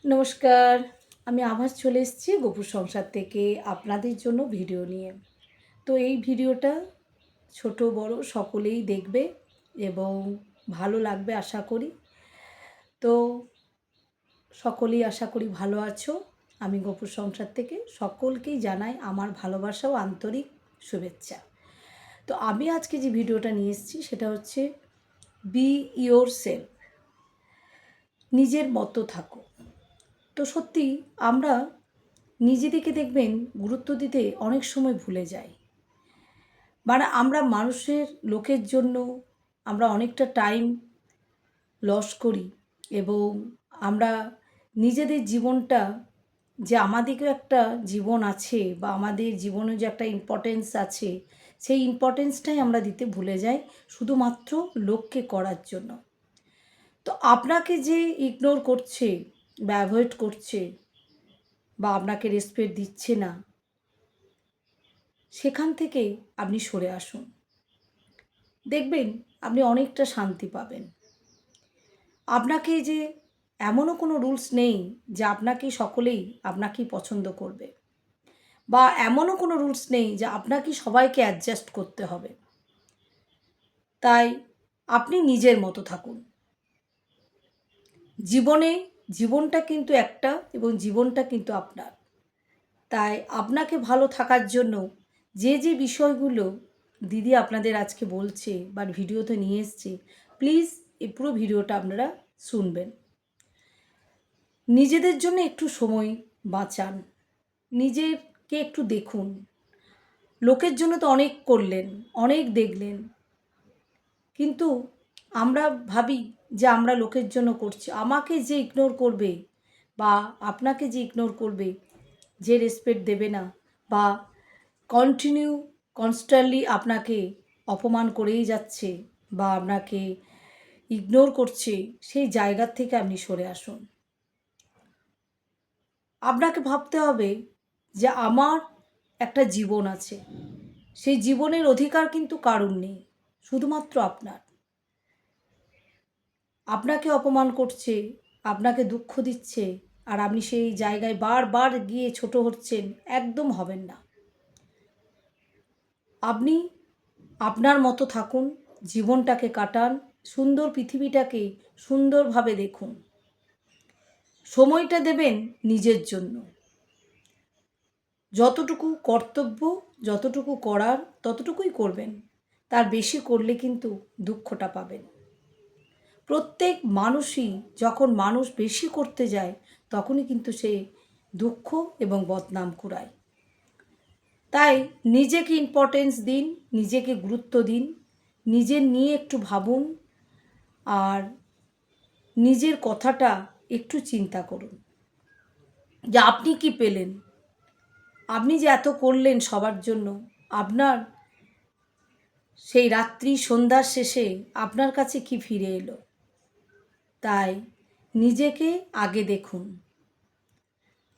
নমস্কার। আমি আবার চলে এসেছি গোপুর সংসার থেকে আপনাদের জন্য ভিডিও নিয়ে। তো এই ভিডিওটা ছোট বড় সকলেই দেখবে এবং ভালো লাগবে আশা করি। তো সকলেই আশা করি ভালো আছো। আমি গোপুর সংসার থেকে সকলকেই জানাই আমার ভালোবাসা ও আন্তরিক শুভেচ্ছা। তো আমি আজকে যে ভিডিওটা নিয়ে এসেছি সেটা হচ্ছে বি ইয়োর সেলফ, নিজের মতো থাকো। তো সত্যি আমরা নিজেদেরকে দেখবেন গুরুত্ব দিতে অনেক সময় ভুলে যাই। মানে আমরা মানুষের লোকের জন্য আমরা অনেকটা টাইম লস করি এবং আমরা নিজেদের জীবনটা যে আমাদেরও একটা জীবন আছে বা আমাদের জীবনে যে একটা ইম্পর্টেন্স আছে, সেই ইম্পর্টেন্সটাই আমরা দিতে ভুলে যাই শুধুমাত্র লোককে করার জন্য। তো আপনাকে যে ইগনোর করছে বা অ্যাভয়েড করছে বা আপনাকে রেসপেক্ট দিচ্ছে না, সেখান থেকে আপনি সরে আসুন। দেখবেন আপনি অনেকটা শান্তি পাবেন। আপনাকে যে এমনও কোনো রুলস নেই যে আপনাকেই সকলেই আপনাকেই পছন্দ করবে, বা এমনও কোনো রুলস নেই যে আপনাকেই সবাইকে অ্যাডজাস্ট করতে হবে। তাই আপনি নিজের মতো থাকুন। জীবনটা কিন্তু একটা এবং জীবনটা কিন্তু আপনার। তাই আপনাকে ভালো থাকার জন্য যে বিষয়গুলো দিদি আপনাদের আজকে বলছে বা ভিডিওতে নিয়ে এসছে, প্লিজ এই পুরো ভিডিওটা আপনারা শুনবেন। নিজেদের জন্য একটু সময় বাঁচান, নিজেকে একটু দেখুন। লোকের জন্য তো অনেক করলেন, অনেক দেখলেন, কিন্তু আমরা ভাবি যে আমরা লোকের জন্য করছি। আমাকে যে ইগনোর করবে বা আপনাকে যে ইগনোর করবে, যে রেসপেক্ট দেবে না বা কনস্ট্যান্টলি আপনাকে অপমান করেই যাচ্ছে বা আপনাকে ইগনোর করছে, সেই জায়গার থেকে আপনি সরে আসুন। আপনাকে ভাবতে হবে যে আমার একটা জীবন আছে, সেই জীবনের অধিকার কিন্তু কারুর নেই, শুধুমাত্র আপনার। আপনাকে অপমান করছে, আপনাকে দুঃখ দিচ্ছে, আর আপনি সেই জায়গায় বারবার গিয়ে ছোট হচ্ছেন, একদম হবেন না। আপনি আপনার মতো থাকুন, জীবনটাকে কাটান, সুন্দর পৃথিবীটাকে সুন্দরভাবে দেখুন। সময়টা দেবেন নিজের জন্য। যতটুকু কর্তব্য, যতটুকু করার ততটুকুই করবেন। তার বেশি করলে কিন্তু দুঃখটা পাবেন। প্রত্যেক মানুষই যখন মানুষ বেশি করতে যায় তখনই কিন্তু সে দুঃখ এবং বদনাম কুড়ায়। তাই নিজেকে ইম্পর্টেন্স দিন, নিজেকে গুরুত্ব দিন, নিজের নিয়ে একটু ভাবুন, আর নিজের কথাটা একটু চিন্তা করুন যে আপনি কি পেলেন। আপনি যে এত করলেন সবার জন্য, আপনার সেই রাত্রি সন্ধ্যার শেষে আপনার কাছে কি ফিরে এলো। তাই নিজেকে আগে দেখুন।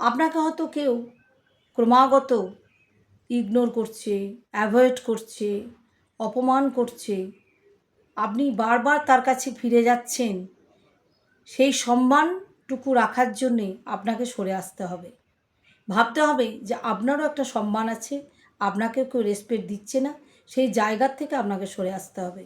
আপনাকে হয়তো কেউ ক্রমাগত ইগনোর করছে, অ্যাভয়েড করছে, অপমান করছে, আপনি বারবার তার কাছে ফিরে যাচ্ছেন। সেই সম্মানটুকু রাখার জন্যে আপনাকে সরে আসতে হবে। ভাবতে হবে যে আপনারও একটা সম্মান আছে, আপনাকেও কেউ রেসপেক্ট দিচ্ছে না, সেই জায়গার থেকে আপনাকে সরে আসতে হবে।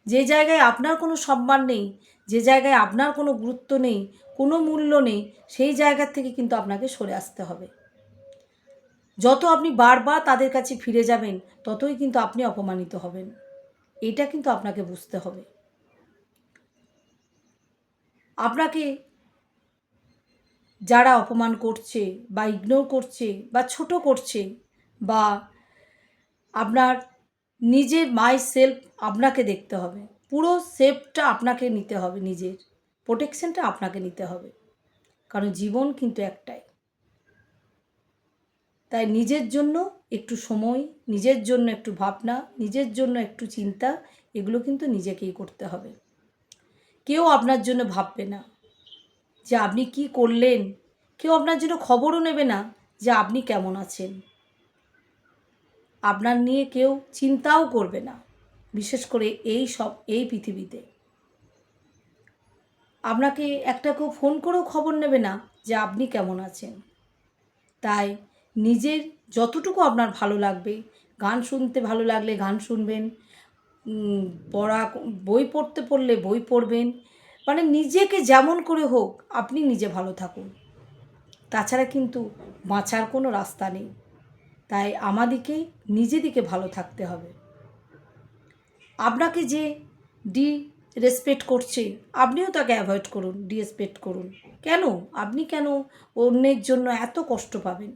যে জায়গায় আপনার কোনো সম্মান নেই, যে জায়গায় আপনার কোনো গুরুত্ব নেই, কোনো মূল্য নেই, সেই জায়গার থেকে কিন্তু আপনাকে সরে আসতে হবে। যত আপনি বারবার তাদের কাছে ফিরে যাবেন, ততই কিন্তু আপনি অপমানিত হবেন। এটা কিন্তু আপনাকে বুঝতে হবে। আপনাকে যারা অপমান করছে বা ইগনোর করছে বা ছোট করছে, বা আপনার নিজের মাই সেলফ আপনাকে দেখতে হবে। পুরো সেফটা আপনাকে নিতে হবে, নিজের প্রোটেকশনটা আপনাকে নিতে হবে। কারণ জীবন কিন্তু একটাই। তাই নিজের জন্য একটু সময়, নিজের জন্য একটু ভাবনা, নিজের জন্য একটু চিন্তা, এগুলো কিন্তু নিজেকেই করতে হবে। কেউ আপনার জন্য ভাববে না যে আপনি কি করলেন, কেউ আপনার জন্য খবরও নেবে না যে আপনি কেমন আছেন। আপনার নিয়ে কেউ চিন্তাও করবে না, বিশেষ করে এই পৃথিবীতে। আপনাকে একটা কেউ ফোন করেও খবর নেবে না যে আপনি কেমন আছেন। তাই নিজের যতটুকু আপনার ভালো লাগবে, গান শুনতে ভালো লাগলে গান শুনবেন, উম, পড়া বই পড়তে পড়লে বই পড়বেন, মানে নিজেকে যেমন করে হোক আপনি নিজে ভালো থাকুন। তাছাড়া কিন্তু বাঁচার কোনো রাস্তা নেই। তাই আমাদেরকে নিজেদিকে ভালো থাকতে হবে। আপনাকে যে ডি রেসপেক্ট করছে আপনিও তাকে অ্যাভয়েড করুন, ডিরেসপেক্ট করুন। কেন? আপনি কেন অন্যের জন্য এত কষ্ট পাবেন?